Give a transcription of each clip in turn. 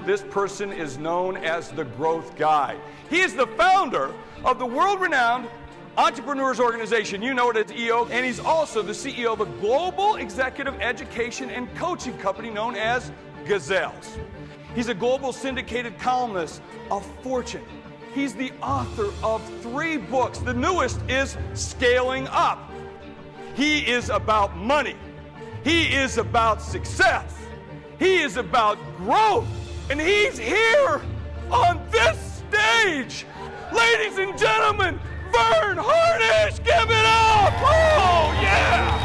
This person is known as the Growth Guy. He is the founder of the world-renowned Entrepreneurs Organization, you know it as EO, and he's also the CEO of a global executive education and coaching company known as Gazelles. He's a global syndicated columnist of Fortune. He's the author of 3 books. The newest is Scaling Up. He is about money. He is about success. He is about growth. And he's here on this stage. Ladies and gentlemen, Vern Harnиш, give it up! Oh, yeah!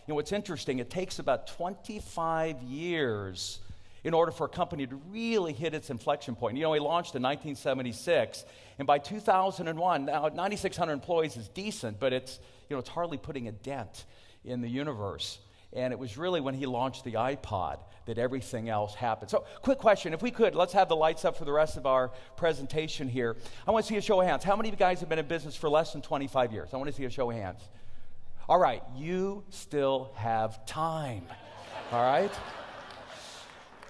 You know, what's interesting, it takes about 25 years in order for a company to really hit its inflection point. You know, he launched in 1976, and by 2001, now 9,600 employees is decent, but it's hardly putting a dent in the universe. And it was really when he launched the iPod that everything else happened. So, quick question, if we could, let's have the lights up for the rest of our presentation here. I want to see a show of hands. How many of you guys have been in business for less than 25 years? I want to see a show of hands. All right, you still have time, all right?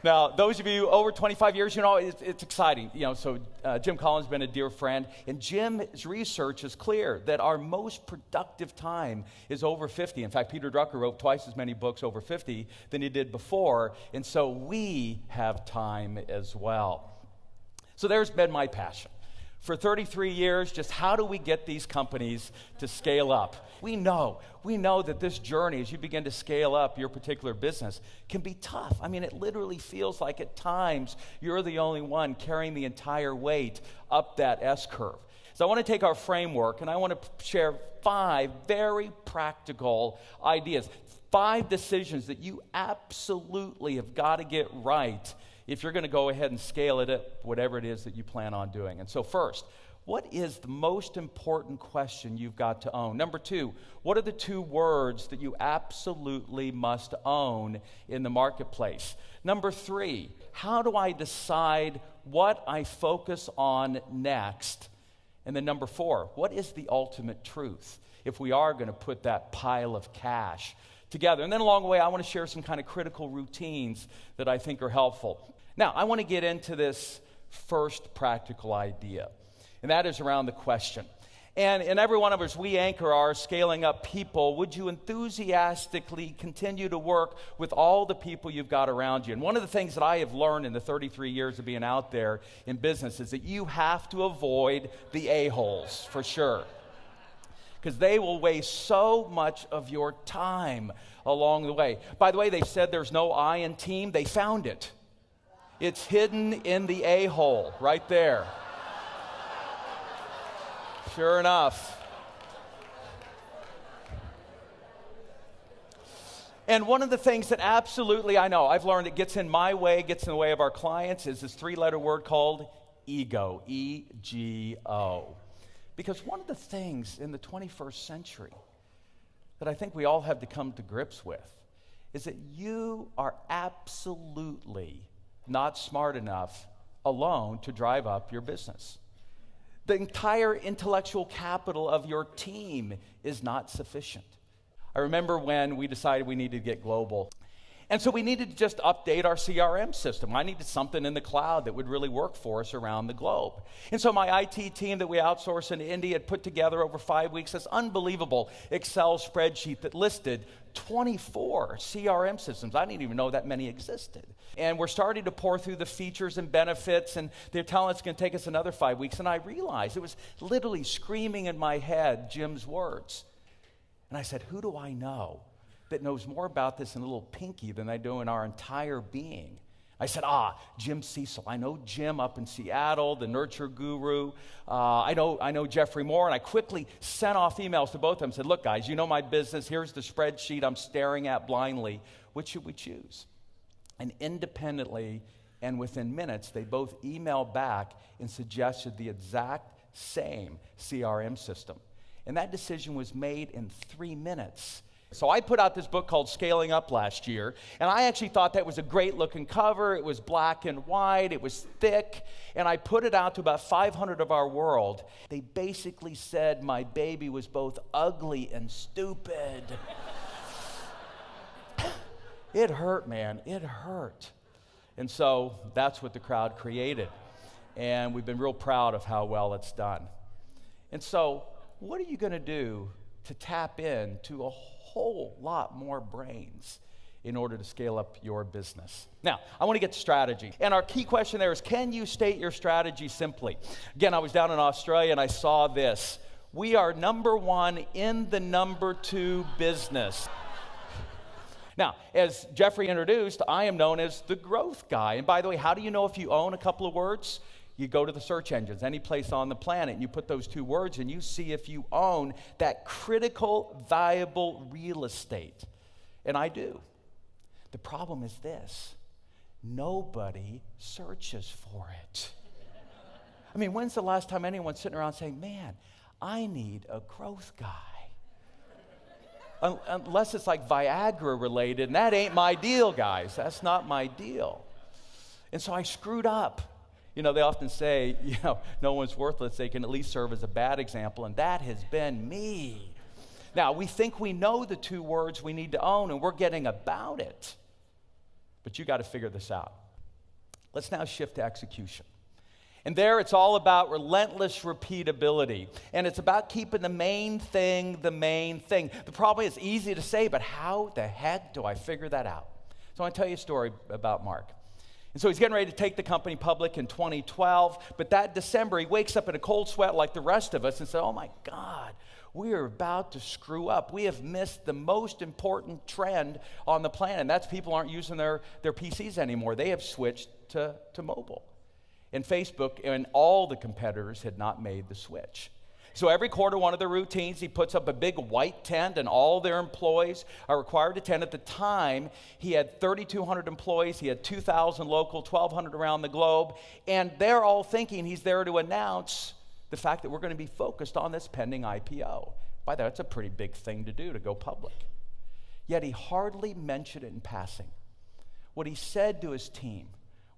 Now, those of you over 25 years, it's exciting. Jim Collins has been a dear friend, and Jim's research is clear that our most productive time is over 50. In fact, Peter Drucker wrote twice as many books over 50 than he did before, and so we have time as well. So there's been my passion. For 33 years, just how do we get these companies to scale up? We know that this journey, as you begin to scale up your particular business, can be tough. I mean, it literally feels like at times you're the only one carrying the entire weight up that S-curve. So I want to take our framework and I want to share 5 very practical ideas, 5 decisions that you absolutely have got to get right if you're going to go ahead and scale it up, whatever it is that you plan on doing. And so first, what is the most important question you've got to own? Number 2, what are the 2 words that you absolutely must own in the marketplace? Number 3, how do I decide what I focus on next? And then number 4, what is the ultimate truth if we are going to put that pile of cash together? And then along the way, I want to share some kind of critical routines that I think are helpful. Now, I want to get into this first practical idea, and that is around the question. And in every one of us, we anchor our scaling up people. Would you enthusiastically continue to work with all the people you've got around you? And one of the things that I have learned in the 33 years of being out there in business is that you have to avoid the a-holes, for sure, because they will waste so much of your time along the way. By the way, they said there's no I in team. They found it. It's hidden in the a-hole right there. Sure enough. And one of the things that absolutely I know, I've learned it gets in my way, gets in the way of our clients, is this 3-letter word called ego, E-G-O. Because one of the things in the 21st century that I think we all have to come to grips with is that you are absolutely not smart enough alone to drive up your business. The entire intellectual capital of your team is not sufficient. I remember when we decided we needed to get global. And so we needed to just update our CRM system. I needed something in the cloud that would really work for us around the globe. And so my IT team that we outsourced in India had put together over 5 weeks this unbelievable Excel spreadsheet that listed 24 CRM systems. I didn't even know that many existed. And we're starting to pour through the features and benefits, and they're telling us it's going to take us another 5 weeks. And I realized it was literally screaming in my head Jim's words. And I said, who do I know that knows more about this in a little pinky than I do in our entire being? I said, Jim Cecil. I know Jim up in Seattle, the nurture guru. I know Jeffrey Moore, and I quickly sent off emails to both of them and said, look, guys, you know my business. Here's the spreadsheet I'm staring at blindly. Which should we choose? And independently and within minutes, they both emailed back and suggested the exact same CRM system. And that decision was made in 3 minutes. So I put out this book called Scaling Up last year, and I actually thought that was a great looking cover. It was black and white, it was thick, and I put it out to about 500 of our world. They basically said my baby was both ugly and stupid. It hurt, man. It hurt. And so that's what the crowd created. And we've been real proud of how well it's done. And so what are you going to do to tap into a whole lot more brains in order to scale up your business? Now, I want to get to strategy. And our key question there is, can you state your strategy simply? Again, I was down in Australia and I saw this. We are number one in the number two business. Now, as Jeffrey introduced, I am known as the growth guy. And by the way, how do you know if you own a couple of words? You go to the search engines, any place on the planet, and you put those two words and you see if you own that critical, valuable real estate. And I do. The problem is this: nobody searches for it. I mean, when's the last time anyone's sitting around saying, man, I need a growth guy? Unless it's like Viagra related, and that ain't my deal, guys. That's not my deal. And so I screwed up. You know, they often say, no one's worthless. They can at least serve as a bad example, and that has been me. Now, we think we know the two words we need to own, and we're getting about it. But you got to figure this out. Let's now shift to execution. And there it's all about relentless repeatability. And it's about keeping the main thing the main thing. The problem is easy to say, but how the heck do I figure that out? So I want to tell you a story about Mark. And so he's getting ready to take the company public in 2012. But that December, he wakes up in a cold sweat like the rest of us and says, oh my God, we are about to screw up. We have missed the most important trend on the planet. And that's people aren't using their PCs anymore. They have switched to mobile. And Facebook and all the competitors had not made the switch. So every quarter, one of their routines, he puts up a big white tent, and all their employees are required to attend. At the time, he had 3,200 employees. He had 2,000 local, 1,200 around the globe. And they're all thinking he's there to announce the fact that we're going to be focused on this pending IPO. By the way, that's a pretty big thing to do, to go public. Yet he hardly mentioned it in passing. What he said to his team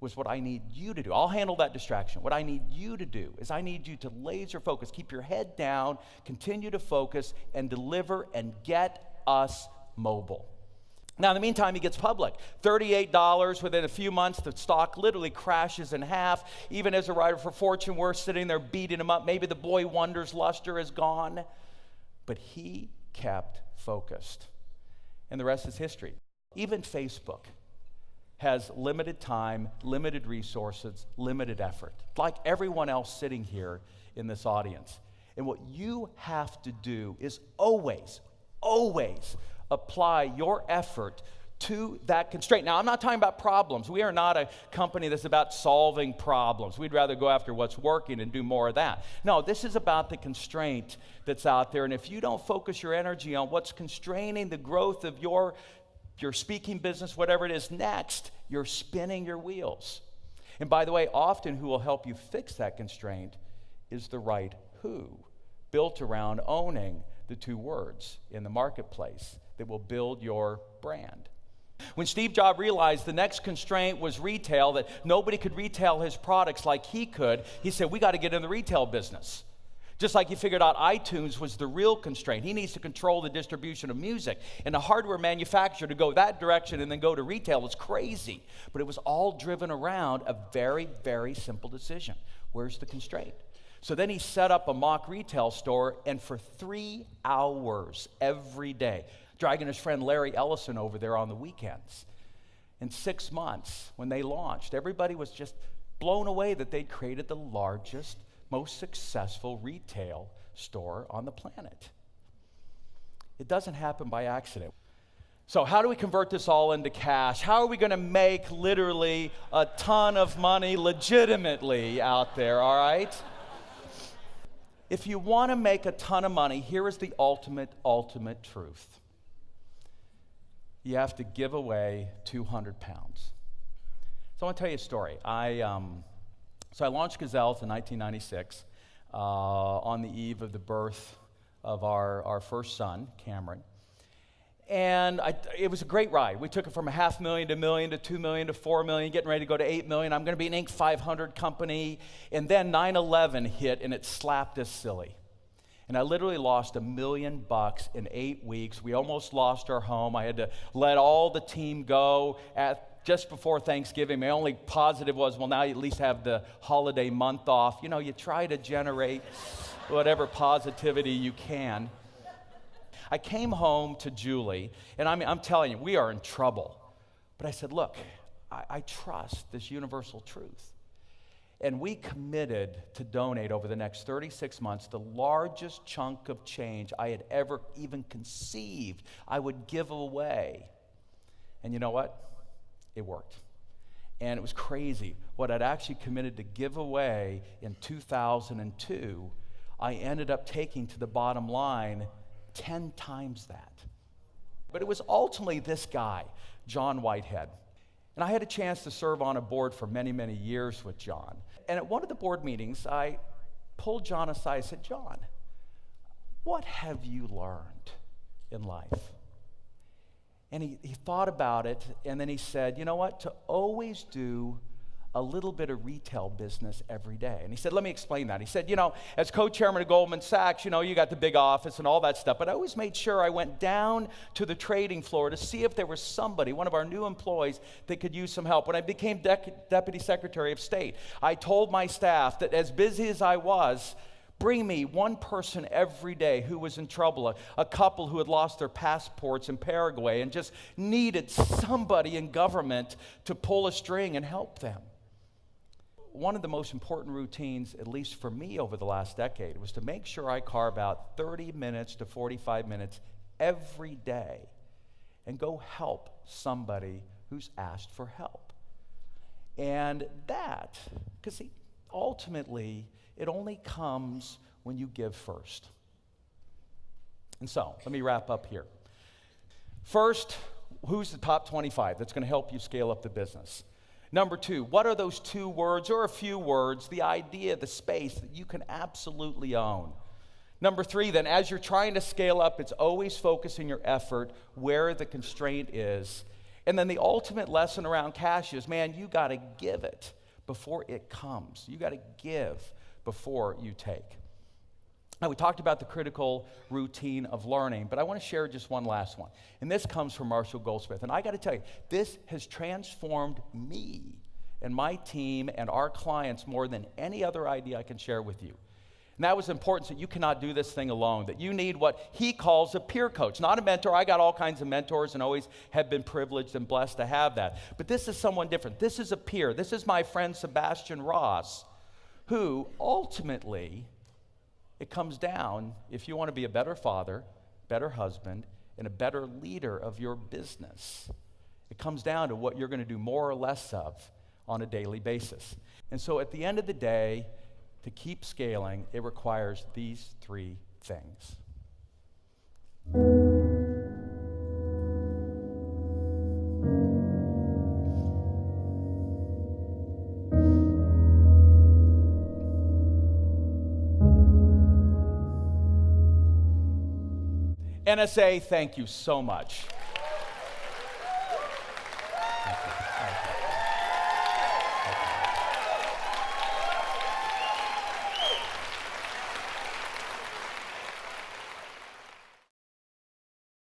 was, what I need you to do, I'll handle that distraction. What I need you to do is I need you to laser focus, keep your head down, continue to focus, and deliver and get us mobile. Now, in the meantime, he gets public. $38 within a few months. The stock literally crashes in half. Even as a writer for Fortune, we're sitting there beating him up. Maybe the boy wonder's luster is gone. But he kept focused. And the rest is history. Even Facebook has limited time, limited resources, limited effort, like everyone else sitting here in this audience. And what you have to do is always apply your effort to that constraint. Now, I'm not talking about problems. We are not a company that's about solving problems. We'd rather go after what's working and do more of that. No, this is about the constraint that's out there. And if you don't focus your energy on what's constraining the growth of your speaking business, whatever it is next, you're spinning your wheels. And by the way, often who will help you fix that constraint is the right who, built around owning the two words in the marketplace that will build your brand. When Steve Jobs realized the next constraint was retail, that nobody could retail his products like he could, he said, we got to get in the retail business. Just like he figured out iTunes was the real constraint. He needs to control the distribution of music. And the hardware manufacturer to go that direction and then go to retail was crazy. But it was all driven around a very, very simple decision. Where's the constraint? So then he set up a mock retail store, and for 3 hours every day, dragging his friend Larry Ellison over there on the weekends. In 6 months, when they launched, everybody was just blown away that they'd created the largest, most successful retail store on the planet. It doesn't happen by accident. So how do we convert this all into cash? How are we going to make literally a ton of money legitimately out there, all right? If you want to make a ton of money, here is the ultimate truth. You have to give away 200 pounds. So I want to tell you a story. So I launched Gazelles in 1996 on the eve of the birth of our first son, Cameron. And it was a great ride. We took it from $500,000 to $1 million to $2 million to $4 million, getting ready to go to $8 million. I'm going to be an Inc. 500 company. And then 9/11 hit, and it slapped us silly. And I literally lost $1 million in 8 weeks. We almost lost our home. I had to let all the team go just before Thanksgiving. My only positive was, well, now you at least have the holiday month off. You know, you try to generate whatever positivity you can. I came home to Julie, and I'm telling you, we are in trouble. But I said, look, I trust this universal truth. And we committed to donate over the next 36 months the largest chunk of change I had ever even conceived I would give away. And you know what? It worked. And it was crazy. What I'd actually committed to give away in 2002, I ended up taking to the bottom line 10 times that. But it was ultimately this guy, John Whitehead. And I had a chance to serve on a board for many, many years with John. And at one of the board meetings, I pulled John aside and said, John, what have you learned in life? And he thought about it, and then he said, you know what, to always do a little bit of retail business every day. And he said, let me explain that. He said, you know, as co-chairman of Goldman Sachs, you know, you got the big office and all that stuff, but I always made sure I went down to the trading floor to see if there was somebody, one of our new employees, that could use some help. When I became Deputy Secretary of State, I told my staff that as busy as I was, bring me one person every day who was in trouble, a couple who had lost their passports in Paraguay and just needed somebody in government to pull a string and help them. One of the most important routines, at least for me over the last decade, was to make sure I carve out 30 minutes to 45 minutes every day and go help somebody who's asked for help. And that, because ultimately, it only comes when you give first. And so, let me wrap up here. First, who's the top 25 that's going to help you scale up the business? Number 2, what are those 2 words or a few words, the idea, the space that you can absolutely own? Number 3, then, as you're trying to scale up, it's always focusing your effort where the constraint is. And then the ultimate lesson around cash is, man, you got to give it before it comes. You got to give before you take. Now, we talked about the critical routine of learning, but I want to share just one last one. And this comes from Marshall Goldsmith. And I got to tell you, this has transformed me and my team and our clients more than any other idea I can share with you. And that was important, that you cannot do this thing alone, that you need what he calls a peer coach, not a mentor. I got all kinds of mentors and always have been privileged and blessed to have that. But this is someone different. This is a peer. This is my friend Sebastian Ross, who ultimately, it comes down, if you want to be a better father, better husband, and a better leader of your business, it comes down to what you're going to do more or less of on a daily basis. And so at the end of the day, to keep scaling, it requires these 3 things. NSA, thank you so much.